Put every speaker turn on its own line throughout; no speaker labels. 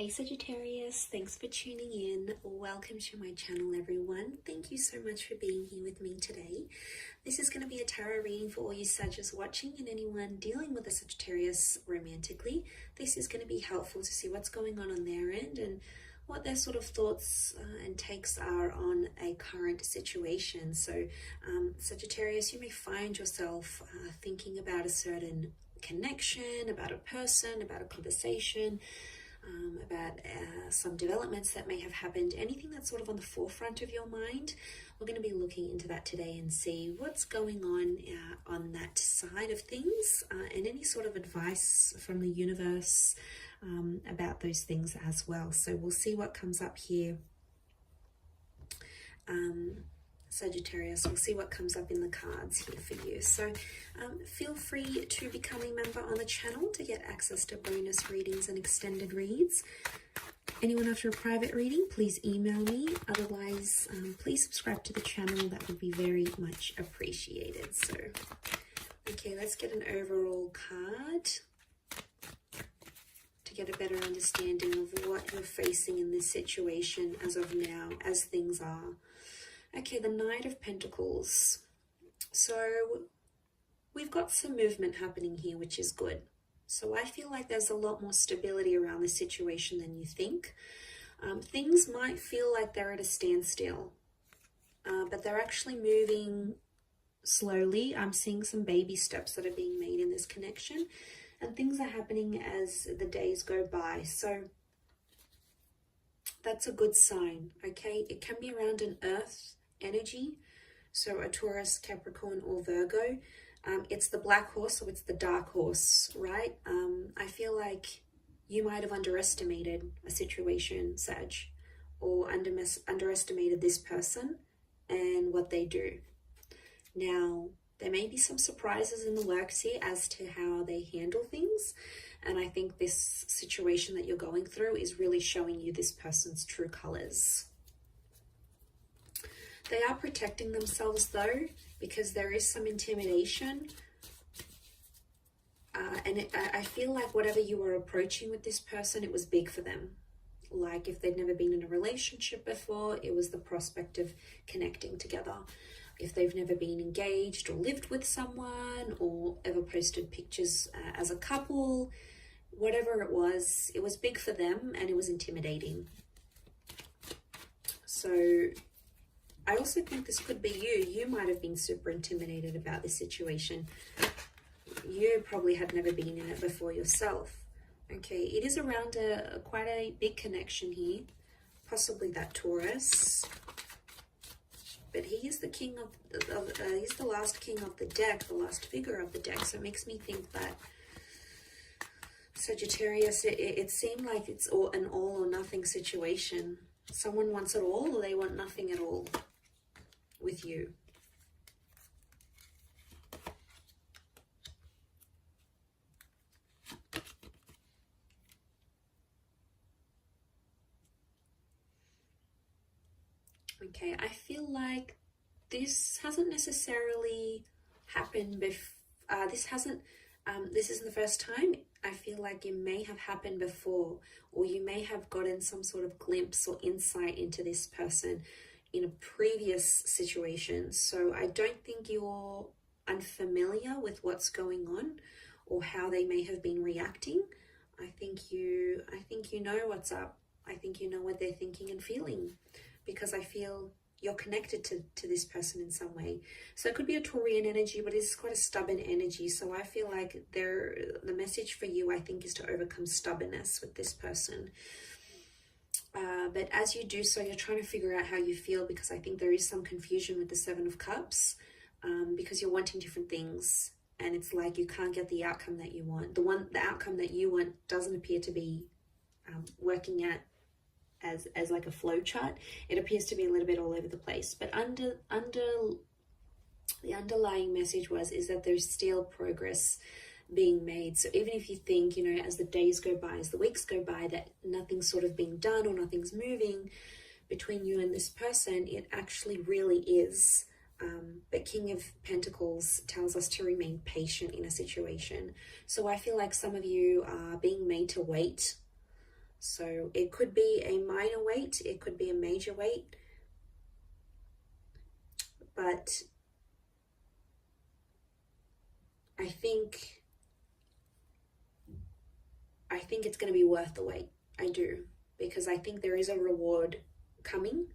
Hey Sagittarius, thanks for tuning in. Welcome to my channel, everyone. Thank you so much for being here with me today. This is going to be a tarot reading for all you Sagittarius watching and anyone dealing with a Sagittarius romantically. This is going to be helpful to see what's going on their end and what their sort of thoughts and takes are on a current situation. So Sagittarius, you may find yourself thinking about a certain connection, about a person, about a conversation, about some developments that may have happened, anything that's sort of on the forefront of your mind. We're going to be looking into that today and see what's going on that side of things, and any sort of advice from the universe about those things as well. So we'll see what comes up here. Sagittarius, we'll see what comes up in the cards here for you. So feel free to become a member on the channel to get access to bonus readings and extended reads. Anyone after a private reading, please email me. Otherwise, please subscribe to the channel. That would be very much appreciated. So, okay, let's get an overall card to get a better understanding of what you're facing in this situation as of now, as things are. Okay, the Knight of Pentacles. So we've got some movement happening here, which is good. So I feel like there's a lot more stability around the situation than you think. Things might feel like they're at a standstill, but they're actually moving slowly. I'm seeing some baby steps that are being made in this connection, and things are happening as the days go by. So that's a good sign, okay? It can be around an Earth energy, so a Taurus, Capricorn, or Virgo. It's the black horse, so it's the dark horse, right? I feel like you might have underestimated a situation, Sag, or underestimated this person and what they do. Now, there may be some surprises in the works here as to how they handle things, and I think this situation that you're going through is really showing you this person's true colors. They are protecting themselves though, because there is some intimidation. I feel like whatever you were approaching with this person, it was big for them. Like if they'd never been in a relationship before, it was the prospect of connecting together. If they've never been engaged or lived with someone or ever posted pictures as a couple, whatever it was big for them and it was intimidating. So I also think this could be you. You might have been super intimidated about this situation. You probably had never been in it before yourself. Okay, it is around quite a big connection here. Possibly that Taurus. But he is the king he's the last king of the deck, the last figure of the deck. So it makes me think that Sagittarius, it seemed like it's an all or nothing situation. Someone wants it all or they want nothing at all with you. Okay, I feel like this hasn't necessarily happened before. This isn't the first time. I feel like it may have happened before, or you may have gotten some sort of glimpse or insight into this person in a previous situation. So I don't think you're unfamiliar with what's going on or how they may have been reacting. I think you know what's up. I think you know what they're thinking and feeling, because I feel you're connected to this person in some way. So it could be a Taurian energy, but it's quite a stubborn energy. So I feel like the message for you, I think, is to overcome stubbornness with this person. But as you do so, you're trying to figure out how you feel, because I think there is some confusion with the Seven of Cups, because you're wanting different things, and it's like you can't get the outcome that you want. The outcome that you want doesn't appear to be working out as like a flow chart. It appears to be a little bit all over the place. But under the underlying message is that there's still progress being made. So even if you think, you know, as the days go by, as the weeks go by, that nothing's sort of being done or nothing's moving between you and this person, it actually really is. But King of Pentacles tells us to remain patient in a situation. So I feel like some of you are being made to wait So it could be a minor weight, it could be a major weight, but I think it's going to be worth the wait. I do, because I think there is a reward coming,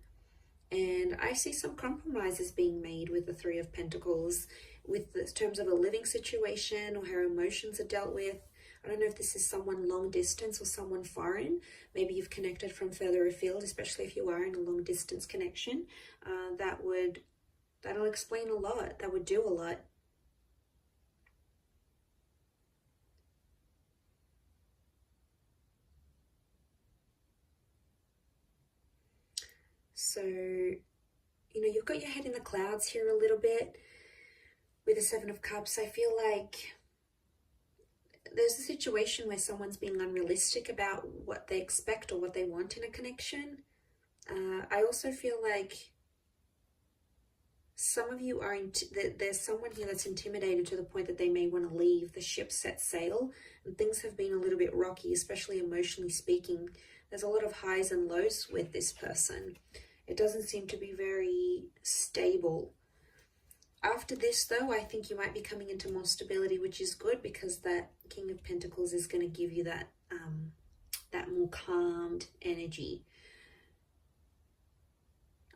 and I see some compromises being made with the Three of Pentacles, with the terms of a living situation or how emotions are dealt with. I don't know if this is someone long distance or someone foreign. Maybe you've connected from further afield, especially if you are in a long distance connection. That'll explain a lot. That would do a lot. So, you've got your head in the clouds here a little bit with the Seven of Cups. I feel like there's a situation where someone's being unrealistic about what they expect or what they want in a connection. I also feel like some of you are, there's someone here that's intimidated to the point that they may want to leave. The ship set sail, and things have been a little bit rocky, especially emotionally speaking. There's a lot of highs and lows with this person. It doesn't seem to be very stable. After this, though, I think you might be coming into more stability, which is good, because that King of Pentacles is going to give you that that more calmed energy.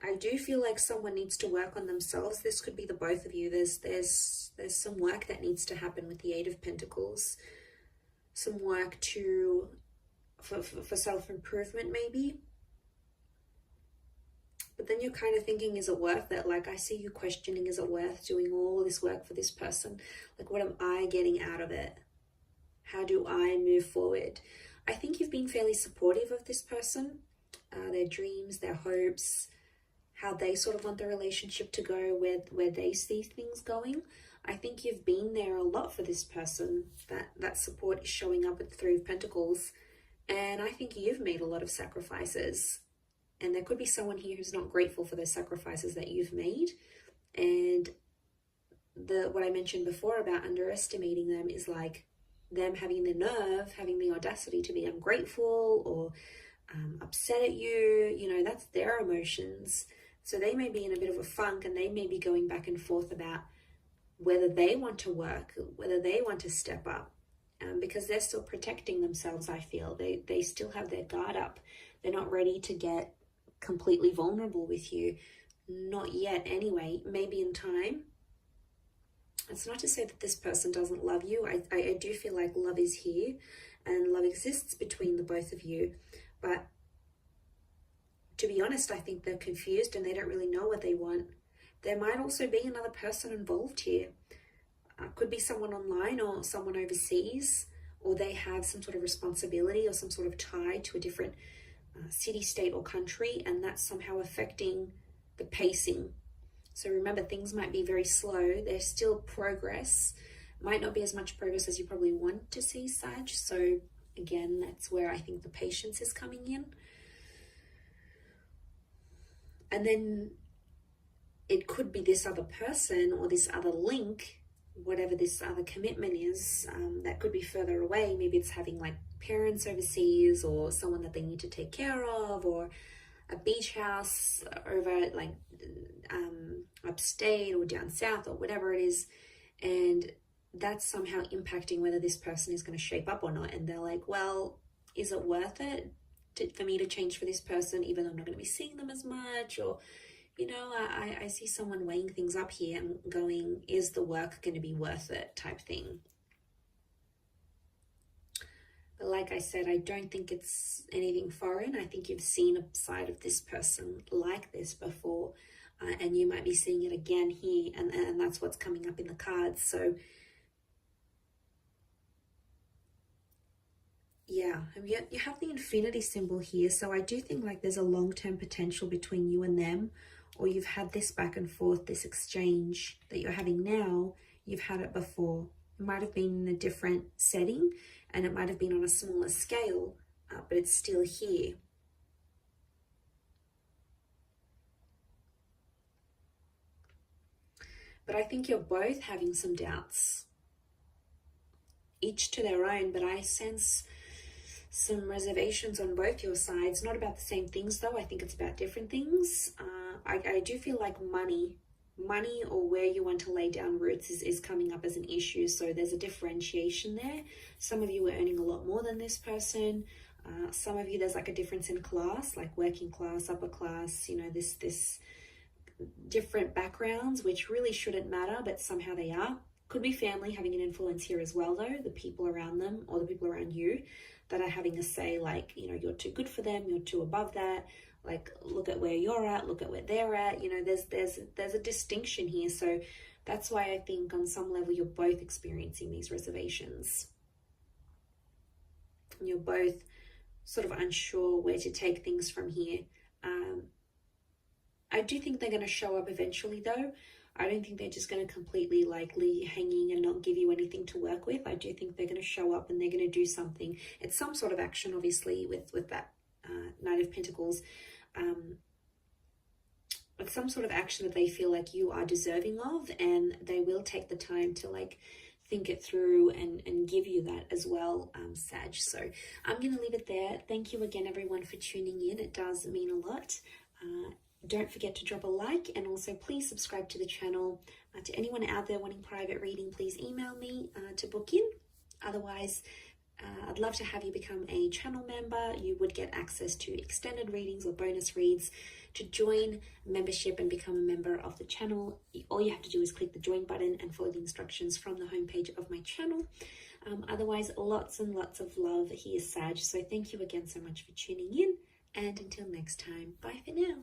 I do feel like someone needs to work on themselves. This could be the both of you. There's some work that needs to happen with the Eight of Pentacles. Some work for self-improvement, maybe. But then you're kind of thinking, is it worth it? Like, I see you questioning, is it worth doing all this work for this person? Like, what am I getting out of it? How do I move forward? I think you've been fairly supportive of this person, their dreams, their hopes, how they sort of want the relationship to go, where they see things going. I think you've been there a lot for this person. That support is showing up with the Three of Pentacles. And I think you've made a lot of sacrifices. And there could be someone here who's not grateful for those sacrifices that you've made. And what I mentioned before about underestimating them is like them having the nerve, having the audacity to be ungrateful or upset at you. That's their emotions. So they may be in a bit of a funk, and they may be going back and forth about whether they want to work, whether they want to step up, because they're still protecting themselves. I feel they still have their guard up. They're not ready to get completely vulnerable with you. Not yet anyway. Maybe in time. It's not to say that this person doesn't love you. I do feel like love is here and love exists between the both of you. But to be honest, I think they're confused and they don't really know what they want. There might also be another person involved here. Could be someone online or someone overseas, or they have some sort of responsibility or some sort of tie to a different city, state, or country, and that's somehow affecting the pacing. So remember, things might be very slow. There's still progress. Might not be as much progress as you probably want to see, Sag. So again, that's where I think the patience is coming in. And then it could be this other person or this other link, whatever this other commitment is, that could be further away. Maybe it's having like parents overseas, or someone that they need to take care of, or a beach house over like upstate or down south, or whatever it is. And that's somehow impacting whether this person is going to shape up or not. And they're like, well, is it worth it for me to change for this person, even though I'm not going to be seeing them as much? Or, I see someone weighing things up here and going, is the work going to be worth it, type thing. But like I said, I don't think it's anything foreign. I think you've seen a side of this person like this before, and you might be seeing it again here, and that's what's coming up in the cards. So yeah, and yet you have the infinity symbol here. So I do think like there's a long-term potential between you and them, or you've had this back and forth, this exchange that you're having now. You've had it before. It might have been in a different setting, and it might have been on a smaller scale, but it's still here. But I think you're both having some doubts, each to their own, but I sense some reservations on both your sides. Not about the same things though. I think it's about different things. I do feel like money or where you want to lay down roots is coming up as an issue. So there's a differentiation there. Some of you are earning a lot more than this person. Some of you, there's like a difference in class, like working class, upper class, you know, this different backgrounds, which really shouldn't matter, but somehow they are. Could be family having an influence here as well though, the people around them or the people around you that are having a say, like, you know, you're too good for them, you're too above that, like, look at where you're at, look at where they're at, you know, there's a distinction here. So that's why I think on some level you're both experiencing these reservations. You're both sort of unsure where to take things from here. I do think they're going to show up eventually though. I don't think they're just going to completely like leave you hanging and not give you anything to work with. I do think they're going to show up and they're going to do something. It's some sort of action, obviously, with that Knight of Pentacles. It's some sort of action that they feel like you are deserving of, and they will take the time to like think it through and give you that as well, Sag. So I'm going to leave it there. Thank you again, everyone, for tuning in. It does mean a lot. Don't forget to drop a like, and also please subscribe to the channel. To anyone out there wanting private reading, please email me to book in. Otherwise, I'd love to have you become a channel member. You would get access to extended readings or bonus reads. To join membership and become a member of the channel, all you have to do is click the join button and follow the instructions from the homepage of my channel. Otherwise, lots and lots of love here, Sag. So thank you again so much for tuning in, and until next time, bye for now.